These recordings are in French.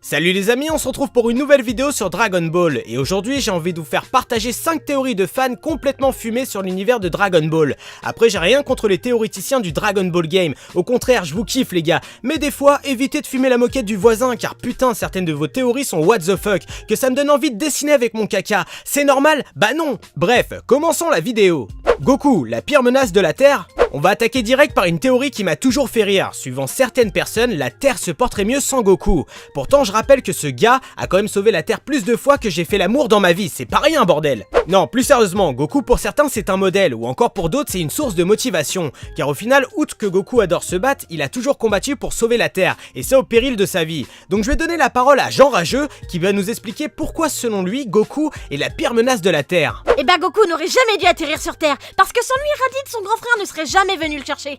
Salut les amis, on se retrouve pour une nouvelle vidéo sur Dragon Ball et aujourd'hui j'ai envie de vous faire partager 5 théories de fans complètement fumées sur l'univers de Dragon Ball. Après j'ai rien contre les théoréticiens du Dragon Ball Game, au contraire je vous kiffe les gars, mais des fois évitez de fumer la moquette du voisin car putain certaines de vos théories sont what the fuck, que ça me donne envie de dessiner avec mon caca, c'est normal? Bah non. Bref, commençons la vidéo. Goku, la pire menace de la Terre? On va attaquer direct par une théorie qui m'a toujours fait rire. Suivant certaines personnes, la Terre se porterait mieux sans Goku. Pourtant, je rappelle que ce gars a quand même sauvé la Terre plus de fois que j'ai fait l'amour dans ma vie. C'est pas rien, bordel. Non, plus sérieusement, Goku pour certains c'est un modèle, ou encore pour d'autres c'est une source de motivation. Car au final, outre que Goku adore se battre, il a toujours combattu pour sauver la Terre, et ça au péril de sa vie. Donc je vais donner la parole à Jean Rageux, qui va nous expliquer pourquoi selon lui, Goku est la pire menace de la Terre. Eh ben Goku n'aurait jamais dû atterrir sur Terre, parce que sans lui Raditz, son grand frère, ne serait jamais venu le chercher.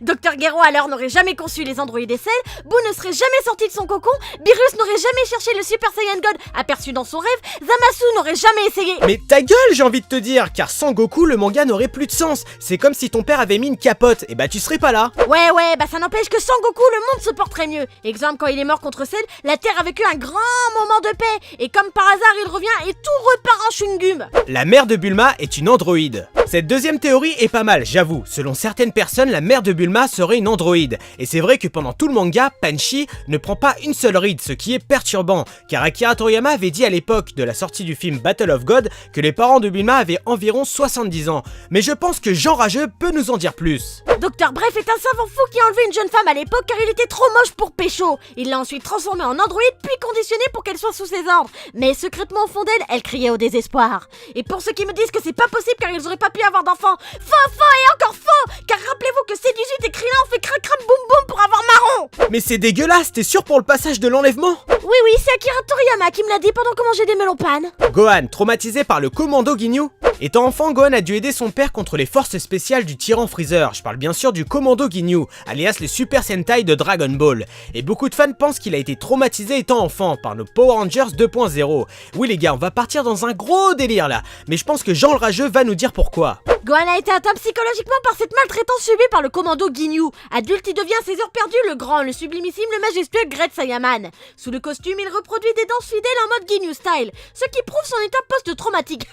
Dr Gero alors n'aurait jamais conçu les androïdes et Cell, Boo ne serait jamais sorti de son cocon, Beerus n'aurait jamais cherché le Super Saiyan God aperçu dans son rêve, Zamasu n'aurait jamais essayé. Mais ta gueule j'ai envie de te dire, car sans Goku le manga n'aurait plus de sens. C'est comme si ton père avait mis une capote, et bah tu serais pas là. Ouais, bah ça n'empêche que sans Goku le monde se porterait mieux. Exemple, quand il est mort contre Cell, la Terre a vécu un grand moment de paix, et comme par hasard il revient et tout repart en chewing-gum. La mère de Bulma est une androïde. Cette deuxième théorie est pas mal, j'avoue. Selon certaines personnes, la mère de Bulma serait une androïde. Et c'est vrai que pendant tout le manga, Panchi ne prend pas une seule ride, ce qui est perturbant. Car Akira Toriyama avait dit à l'époque de la sortie du film Battle of God que les parents de Bulma avaient environ 70 ans. Mais je pense que Jean Rageux peut nous en dire plus. Docteur Bref est un savant fou qui a enlevé une jeune femme à l'époque car il était trop moche pour pécho. Il l'a ensuite transformée en androïde puis conditionnée pour qu'elle soit sous ses ordres. Mais secrètement au fond d'elle, elle criait au désespoir. Et pour ceux qui me disent que c'est pas possible car ils auraient pas pu avoir d'enfants, faux et encore faux. Car rappelez-vous que C18 et Krillin ont fait crac crac boum boum pour avoir marron. Mais c'est dégueulasse, t'es sûr pour le passage de l'enlèvement? Oui, c'est Akira Toriyama qui me l'a dit pendant que mangeait des melons pannes. Gohan, traumatisé par le commando Ginyu? Étant enfant, Gohan a dû aider son père contre les forces spéciales du tyran Freezer. Je parle bien sûr du commando Ginyu, alias les Super Sentai de Dragon Ball. Et beaucoup de fans pensent qu'il a été traumatisé étant enfant par nos Power Rangers 2.0. Oui les gars, on va partir dans un gros délire là, mais je pense que Jean le Rageux va nous dire pourquoi. Gohan a été atteint psychologiquement par cette maltraitance subie par le commando Ginyu. Adulte, il devient à ses heures perdues le grand, le sublimissime, le majestueux Great Saiyaman. Sous le costume, il reproduit des danses fidèles en mode Ginyu style, ce qui prouve son état post-traumatique.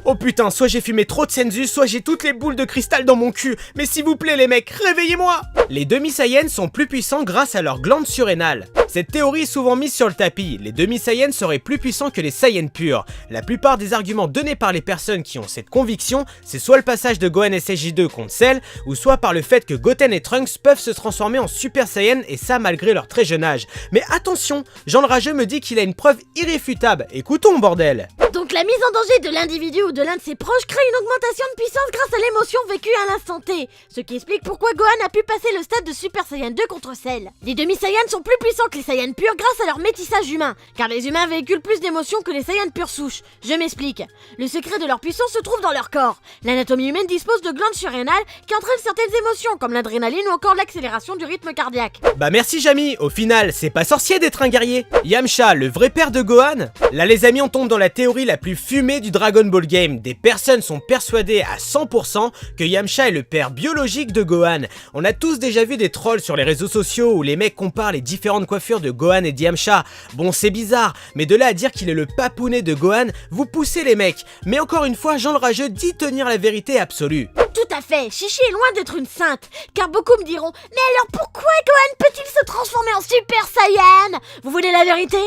Oh putain, soit j'ai fumé trop de senzu, soit j'ai toutes les boules de cristal dans mon cul. Mais s'il vous plaît les mecs, réveillez-moi! Les demi-Saiyans sont plus puissants grâce à leurs glandes surrénales. Cette théorie est souvent mise sur le tapis, les demi-Saiyans seraient plus puissants que les Saiyans purs. La plupart des arguments donnés par les personnes qui ont cette conviction, c'est soit le passage de Gohan SSJ2 contre Cell, ou soit par le fait que Goten et Trunks peuvent se transformer en Super Saiyan et ça malgré leur très jeune âge. Mais attention, Jean le Rageux me dit qu'il a une preuve irréfutable, écoutons bordel! Donc la mise en danger de l'individu ou de l'un de ses proches crée une augmentation de puissance grâce à l'émotion vécue à l'instant T. Ce qui explique pourquoi Gohan a pu passer le stade de Super Saiyan 2 contre Cell. Les demi-Saiyans sont plus puissants que les Saiyans purs grâce à leur métissage humain, car les humains véhiculent plus d'émotions que les Saiyans purs souches. Je m'explique. Le secret de leur puissance se trouve dans leur corps. L'anatomie humaine dispose de glandes surrénales qui entraînent certaines émotions comme l'adrénaline ou encore l'accélération du rythme cardiaque. Bah merci Jamy, au final, c'est pas sorcier d'être un guerrier. Yamcha, le vrai père de Gohan? Là les amis, on tombe dans la théorie la plus fumée du Dragon Ball Game. Des personnes sont persuadées à 100% que Yamcha est le père biologique de Gohan. On a tous déjà vu des trolls sur les réseaux sociaux où les mecs comparent les différentes coiffures de Gohan et Yamcha. Bon c'est bizarre, mais de là à dire qu'il est le papounet de Gohan, vous poussez les mecs. Mais encore une fois, Jean le Rageux dit tenir la vérité absolue. Tout à fait, Chichi est loin d'être une sainte, car beaucoup me diront « Mais alors pourquoi Gohan peut-il se transformer en Super Saiyan ?» Vous voulez la vérité ?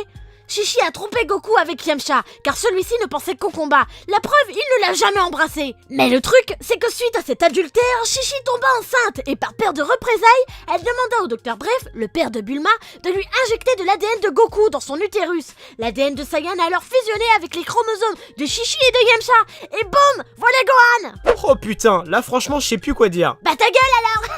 Chichi a trompé Goku avec Yamcha, car celui-ci ne pensait qu'au combat. La preuve, il ne l'a jamais embrassé. Mais le truc, c'est que suite à cet adultère, Chichi tomba enceinte, et par peur de représailles, elle demanda au Docteur Bref, le père de Bulma, de lui injecter de l'ADN de Goku dans son utérus. L'ADN de Saiyan a alors fusionné avec les chromosomes de Chichi et de Yamcha, et boum, voilà Gohan. Oh putain, là franchement je sais plus quoi dire. Bah ta gueule alors.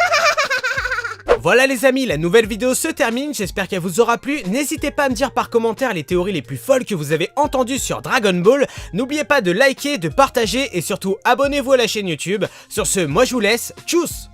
Voilà les amis, la nouvelle vidéo se termine, j'espère qu'elle vous aura plu. N'hésitez pas à me dire par commentaire les théories les plus folles que vous avez entendues sur Dragon Ball. N'oubliez pas de liker, de partager et surtout abonnez-vous à la chaîne YouTube. Sur ce, moi je vous laisse, tchuss!